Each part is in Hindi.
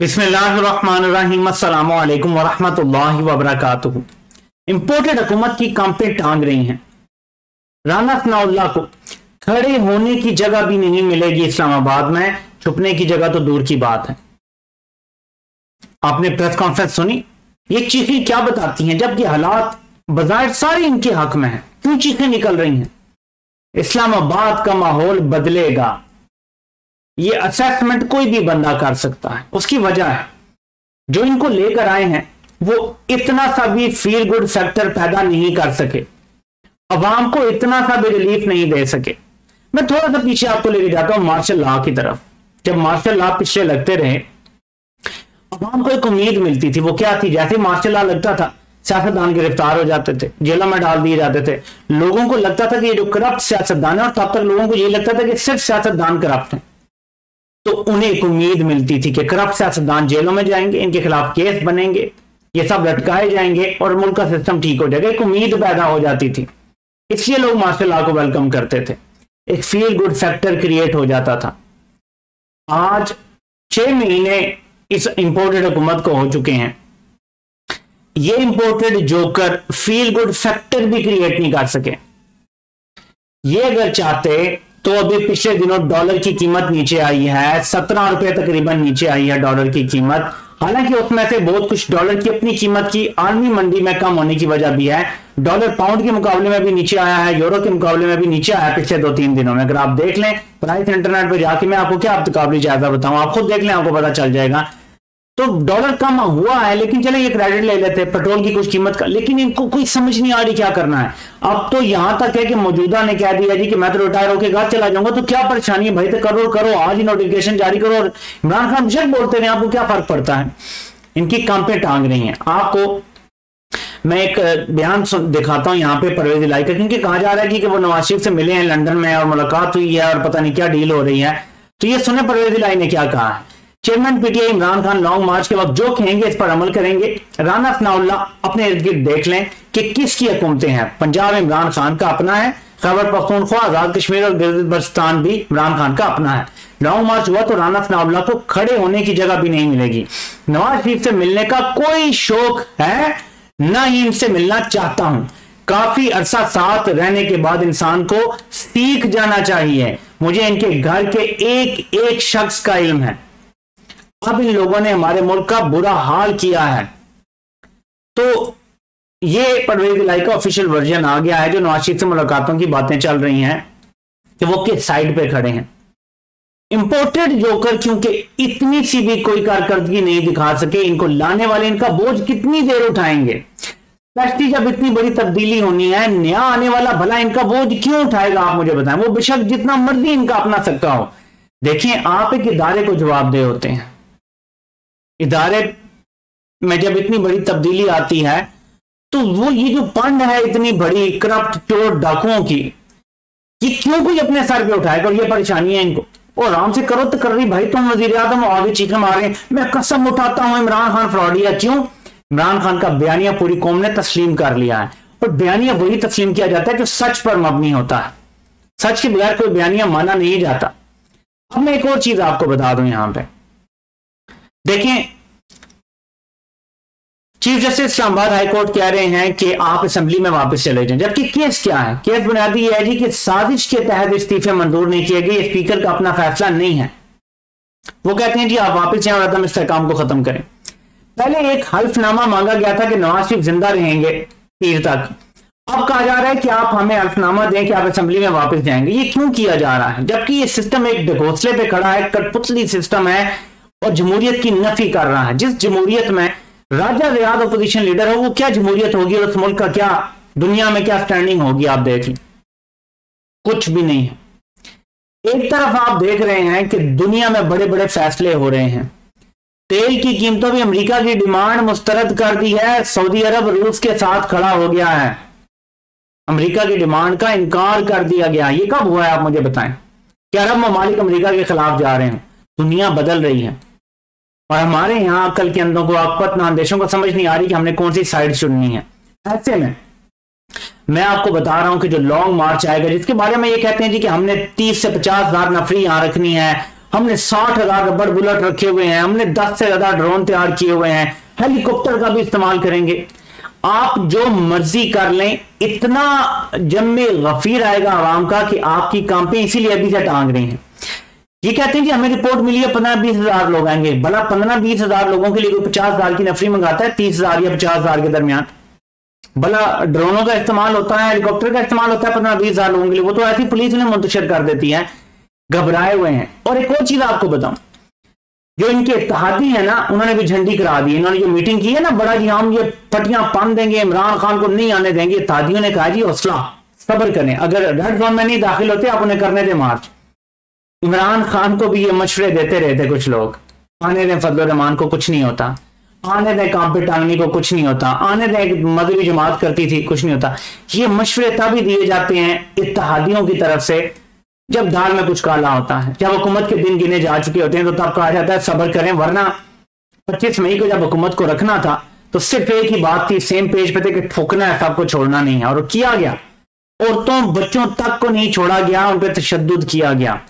बिस्मिल्लाहिर्रहमानिर्रहीम अस्सलामु अलैकुम वरहमतुल्लाहि वबरकातुहू। इंपोर्टेड हुकूमत की कांपे टांग रही हैं। राना सनाउल्लाह को खड़े होने की जगह भी नहीं मिलेगी इस्लामाबाद में, छुपने की जगह तो दूर की बात है। आपने प्रेस कॉन्फ्रेंस सुनी, ये चीखें क्या बताती हैं? जबकि हालात बजाय सारे इनके हक में हैं, क्यों चीखें निकल रही हैं? इस्लामाबाद का माहौल बदलेगा, ये असेसमेंट कोई भी बंदा कर सकता है। उसकी वजह है जो इनको लेकर आए हैं वो इतना सा भी फील गुड फैक्टर पैदा नहीं कर सके, अवाम को इतना सा भी रिलीफ नहीं दे सके। मैं थोड़ा सा पीछे आपको लेके जाता हूं मार्शल लॉ की तरफ। जब मार्शल लॉ पिछले लगते रहे, अवाम को एक उम्मीद मिलती थी। वो क्या थी? जैसे मार्शल लॉ लगता था, सियासतदान गिरफ्तार हो जाते थे, जेलों में डाल दिए जाते थे। लोगों को लगता था कि ये जो करप्ट सियासतदान है, और तब तक लोगों को ये लगता था कि सिर्फ सियासतदान करप्ट है, तो उन्हें एक उम्मीद मिलती थी कि करप्ट सियासतदान जेलों में जाएंगे, इनके खिलाफ केस बनेंगे, ये सब लटकाए जाएंगे और मुल्क का सिस्टम ठीक हो जाएगा। एक उम्मीद पैदा हो जाती थी, इसलिए लोग मार्शल लॉ को वेलकम करते थे। एक फील गुड फैक्टर क्रिएट हो जाता था। आज 6 महीने इस इंपोर्टेड हुकूमत को हो चुके हैं। ये imported joker feel good factor भी क्रिएट नहीं कर सके। ये अगर चाहते तो अभी पिछले दिनों डॉलर की कीमत नीचे आई है, 17 रुपए तकरीबन नीचे आई है डॉलर की कीमत। हालांकि उसमें से बहुत कुछ डॉलर की अपनी कीमत की आलमी मंडी में कम होने की वजह भी है। डॉलर पाउंड के मुकाबले में भी नीचे आया है, यूरो के मुकाबले में भी नीचे आया है पिछले 2-3 दिनों में। अगर आप देख लें प्राइस इंटरनेट पर जाके, मैं आपको क्या तकाबली जायजा बताऊं, आप खुद देख लें, आपको पता चल जाएगा। तो डॉलर कम हुआ है, लेकिन चले ये क्रेडिट ले लेते हैं पेट्रोल की कुछ कीमत का, लेकिन इनको कोई समझ नहीं आ रही क्या करना है। अब तो यहां तक है कि मौजूदा ने कह दिया जी कि मैं तो रिटायर होकर घर चला जाऊंगा, तो क्या परेशानी है भाई? तो करो आज ही नोटिफिकेशन जारी करो। और इमरान खान बेशक बोलते रहे, आपको क्या फर्क पड़ता है? इनकी कांपे टांग रही हैं। आपको मैं एक बयान दिखाता हूं यहाँ पे परवेज इलाही का, क्योंकि कहा जा रहा है कि वो नवाज शरीफ से मिले हैं लंदन में और मुलाकात हुई है और पता नहीं क्या डील हो रही है। तो ये सुने परवेज इलाही ने क्या कहा है। Chairman PTI Imran Khan long march के वक्त जो कहेंगे इस पर अमल करेंगे। राना सनाउल्लाह अपने इर्द गिर्द देख लें कि किसकी हुकूमतें हैं। पंजाब इमरान खान का अपना है, खैबर पख्तूनख्वा, आजाद कश्मीर और गिलगित बल्तिस्तान भी इमरान खान का अपना है। लॉन्ग मार्च हुआ तो राना सनाउल्लाह को खड़े होने की जगह भी नहीं मिलेगी। नवाज शरीफ से मिलने का कोई शौक है ना ही इनसे मिलना चाहता हूं। काफी अरसा साथ रहने के बाद इंसान को सीख जाना चाहिए। मुझे इनके घर के एक एक शख्स का इल्म है। अब इन लोगों ने हमारे मुल्क का बुरा हाल किया है। तो ये परवेज इलाही का ऑफिशियल वर्जन आ गया है। जो नवाज शरीफ से मुलाकातों की बातें चल रही हैं कि वो किस साइड पे खड़े हैं। इंपोर्टेड जोकर क्योंकि इतनी सी भी कोई कारकर्दगी नहीं दिखा सके, इनको लाने वाले इनका बोझ कितनी देर उठाएंगे? स्पेशली जब इतनी बड़ी तब्दीली होनी है, नया आने वाला भला इनका बोझ क्यों उठाएगा? आप मुझे बताएं। वो बेशक जितना मर्जी इनका अपना सकता हो। देखिए, आप एक इदारे को जवाबदेह होते हैं। इदारे में जब इतनी बड़ी तब्दीली आती है तो वो ये जो फंड है इतनी बड़ी करप्ट चोर डाकुओं की, ये क्यों कोई अपने सर पे उठाएगा? और ये परेशानी है इनको। और आराम से करो तो कर रही भाई, तुम वजीर आजम आगे चीखें मारे, मैं कसम उठाता हूं इमरान खान फ्रॉडी है। क्यों? इमरान खान का बयानिया पूरी कौम ने तस्लीम कर लिया है, और बयानिया वही तस्लीम किया जाता है जो सच पर मबनी होता है। सच के बगैर कोई बयानिया माना नहीं जाता। अब मैं एक और चीज आपको बता दूं यहां पे देखें, चीफ जस्टिस इस्लामाबाद हाईकोर्ट कह रहे हैं कि आप असेंबली में वापस चले जाएं। जबकि केस क्या है? केस बुनियादी यह है जी कि साजिश के तहत इस्तीफे मंजूर नहीं किए गए, स्पीकर का अपना फैसला नहीं है। वो कहते हैं जी आप वापस जाएं और अदम इस्तेहकाम को खत्म करें। पहले एक हल्फनामा मांगा गया था कि नवाज शरीफ जिंदा रहेंगे पीर तक। अब कहा जा रहा है कि आप हमें हल्फनामा दें कि आप असेंबली में वापस जाएंगे। ये क्यों किया जा रहा है? जबकि ये सिस्टम एक ढकोसले पे खड़ा है, कठपुतली सिस्टम है और जमहूरियत की नफी कर रहा है। जिस जमहूरियत में राजा रियाद अपोजिशन लीडर हो, वो क्या जमहूरियत होगी? और उस मुल्क का क्या दुनिया में क्या स्टैंडिंग होगी? आप देख लें, कुछ भी नहीं है। एक तरफ आप देख रहे हैं कि दुनिया में बड़े बड़े फैसले हो रहे हैं। तेल की कीमतों में अमेरिका की डिमांड मुस्तरद कर दी है। सऊदी अरब रूस के साथ खड़ा हो गया है। अमेरिका की डिमांड का इनकार कर दिया गया। ये कब हुआ है आप मुझे बताएं कि अरब ममालिक अमेरिका के खिलाफ जा रहे हैं? दुनिया बदल रही है और हमारे यहां अकल के अंदों को, आकपत नांदेशों को समझ नहीं आ रही कि हमने कौन सी साइड चुननी है। ऐसे में मैं आपको बता रहा हूं कि जो लॉन्ग मार्च आएगा, जिसके बारे में ये कहते हैं जी कि हमने 30 से 50 हजार नफरी यहां रखनी है, हमने 60,000 रबड़ बुलेट रखे हुए हैं, हमने 10 से ज्यादा ड्रोन तैयार किए हुए हैं, हेलीकॉप्टर का भी इस्तेमाल करेंगे। आप जो मर्जी कर लें, इतना जम्मे गफीर आएगा आवाम का कि आपकी कंपनी इसीलिए अभी से टांग रही है। ये कहते हैं कि हमें रिपोर्ट मिली है 15-20 हजार लोग आएंगे। भला 15-20 हजार लोगों के लिए कोई 50 हजार की नफरी मंगाता है 30 हजार या 50 हजार के दरमियान? भला ड्रोनों का इस्तेमाल होता है, हेलीकॉप्टर का इस्तेमाल होता है 15-20 हजार लोगों के लिए, वो तो ऐसी पुलिस उन्हें मुंतशिर कर देती है, घबराए हुए हैं। और एक और चीज आपको बताऊं, जो इनके इत्तेहादी है ना, उन्होंने भी झंडी करा दी। इन्होंने जो मीटिंग की है ना, बड़ा जी हम ये पट्टियां पान देंगे, इमरान खान को नहीं आने देंगे। इत्तेहादियों ने कहा जी हौसला, सब्र करें, अगर रेड जोन में नहीं दाखिल होते आप उन्हें करने दे मार्च। इमरान खान को भी ये मशवरे देते रहते कुछ लोग, आने दें फजल रहमान को, कुछ नहीं होता, आने दें काम पे टांगनी को, कुछ नहीं होता, आने दें एक मजहबी जमात करती थी, कुछ नहीं होता। ये मशवरे तभी दिए जाते हैं इत्तेहादियों की तरफ से जब दाल में कुछ काला होता है, जब हुकूमत के दिन गिने जा चुके होते हैं, तो तब कहा जाता है सब्र करें। वरना 25 मई को जब हुकूमत को रखना था तो सिर्फ एक ही बात थी, सेम पेज पे थे कि ठोकना है, सबको छोड़ना नहीं है, और किया गया। औरतों बच्चों तक को नहीं छोड़ा गया, उन पर तशद्दुद किया गया,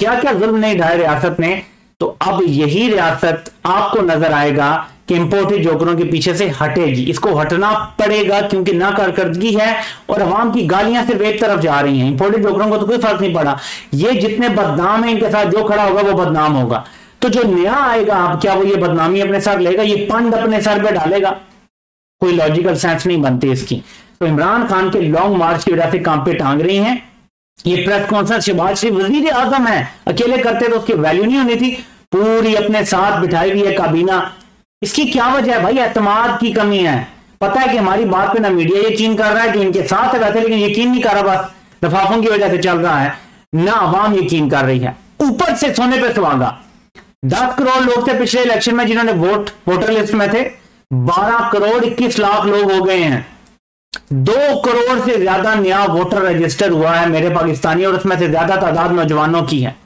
क्या क्या जुल्म नहीं ढाए रियासत ने। तो अब यही रियासत आपको नजर आएगा कि इंपोर्टेड जोकरों के पीछे से हटेगी, इसको हटना पड़ेगा क्योंकि ना कारकर्दगी है और अवाम की गालियां सिर्फ एक तरफ जा रही हैं। इंपोर्टेड जोकरों को तो कोई फर्क नहीं पड़ा, ये जितने बदनाम है इनके साथ जो खड़ा होगा वो बदनाम होगा। तो जो नया आएगा, अब क्या वो ये बदनामी अपने सर लेगा, ये पंड अपने सर पे डालेगा? कोई लॉजिकल सेंस नहीं बनती इसकी। तो इमरान खान के लॉन्ग मार्च की वजह से काम पे टांग रही हैं। ये प्रेस कॉन्फ्रेंस शहबाज शरीफ वजीर आजम है, अकेले करते तो उसकी वैल्यू नहीं होनी थी, पूरी अपने साथ बिठाई हुई है काबीना। इसकी क्या वजह है भाई? एतमाद की कमी है। पता है कि हमारी बात पे ना मीडिया यकीन कर रहा है, जो इनके साथ है वैसे, लेकिन यकीन नहीं कर रहा, बस लफाफों की वजह से चल रहा है, ना अवाम यकीन कर रही है। ऊपर से सोने पे सुहागा, 10 करोड़ लोग थे पिछले इलेक्शन में जिन्होंने वोटर लिस्ट में थे, 12 करोड़ 21 लाख लोग हो गए हैं। 2 करोड़ से ज्यादा नया वोटर रजिस्टर हुआ है मेरे पाकिस्तानी, और उसमें से ज्यादा तादाद नौजवानों की है।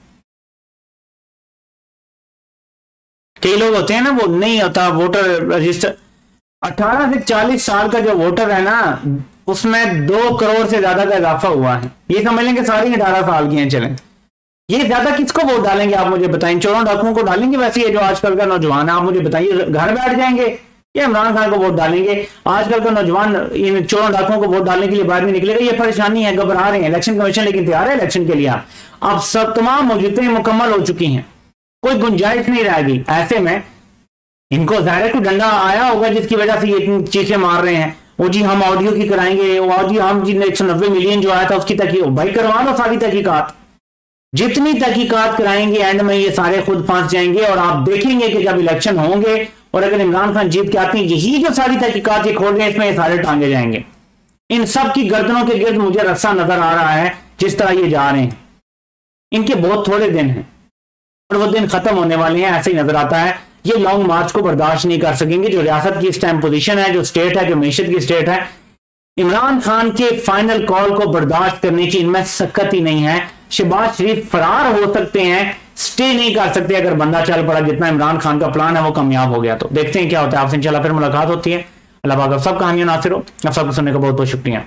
कई लोग होते हैं ना, वो नहीं होता वोटर रजिस्टर। 18 से 40 साल का जो वोटर है ना, उसमें 2 करोड़ से ज्यादा का इजाफा हुआ है। ये समझ लेंगे सारी 18 साल की हैं। चलें, ये ज्यादा किसको वोट डालेंगे आप मुझे बताएं? चोरों डाकुओं को डालेंगे? वैसे ये जो आजकल का नौजवान है, आप मुझे बताइए, घर बैठ जाएंगे या इमरान खान को वोट डालेंगे? आजकल का नौजवान इन चोरों डाकुओं को वोट डालने के लिए बाहर नहीं निकलेगा। ये परेशानी है, घबरा रहे हैं। इलेक्शन कमीशन लेकिन तैयार है इलेक्शन के लिए। अब सब तमाम मौजूदतें मुकम्मल हो चुकी हैं, कोई गुंजाइश नहीं रहेगी। ऐसे में इनको ज़ाहिर को डंडा आया होगा जिसकी वजह से ये चीखें मार रहे हैं, वो जी हम ऑडियो की कराएंगे, वो ऑडियो हम जी 190 मिलियन जो आया था उसकी तहकीक। भाई करवा लो सारी तहकीकात, जितनी तहकीकात कराएंगे एंड में ये सारे खुद फंस जाएंगे। और आप देखेंगे कि जब इलेक्शन होंगे और अगर इमरान खान जीत के आते हैं, यही जो सारी तहकीकात ये खोल रहे हैं, इसमें ये सारे टांगे जाएंगे। इन सब की गर्दनों के गिर्द मुझे रस्सा नजर आ रहा है जिस तरह ये जा रहे हैं। इनके बहुत थोड़े दिन हैं और वो दिन खत्म होने वाले हैं, ऐसे ही नजर आता है। ये लॉन्ग मार्च को बर्दाश्त नहीं कर सकेंगे। जो रियासत की इस टाइम पोजीशन है, जो स्टेट है, जो मैशत की स्टेट है, इमरान खान के फाइनल कॉल को बर्दाश्त करने की इनमें सकत ही नहीं है। शहबाज शरीफ फरार हो सकते हैं, स्टे नहीं कर सकते अगर बंदा चल पड़ा। जितना इमरान खान का प्लान है वो कामयाब हो गया। तो देखते हैं क्या होता है। आपसे इंशाल्लाह फिर मुलाकात होती है। अल्लाह पाक आप सब कहानियां नासिर हो। आप सबको सुनने का बहुत बहुत शुक्रिया।